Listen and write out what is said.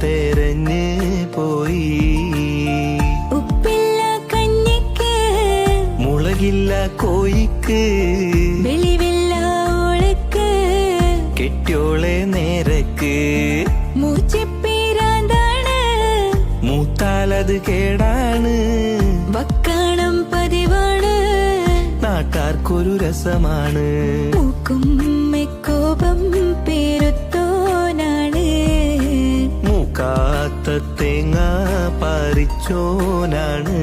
തെരഞ്ഞ് പോയി. ഉപ്പില്ല കഞ്ഞിക്ക് മുളകില്ല കോയിക്ക് വെളിവില്ല ഓളക്ക് കെട്ടിയോളെ നേരക്ക് മൂച്ചിപ്പീരാന്താണ് മൂത്താലത് കേടാണ് വക്കാണം പതിവാണ് നാട്ടാർക്കൊരു രസമാണ്. മൂക്കും മെക്കോപം പേരുത്തോനാണ് മൂക്കാത്ത തേങ്ങ പറിച്ചോനാണ്.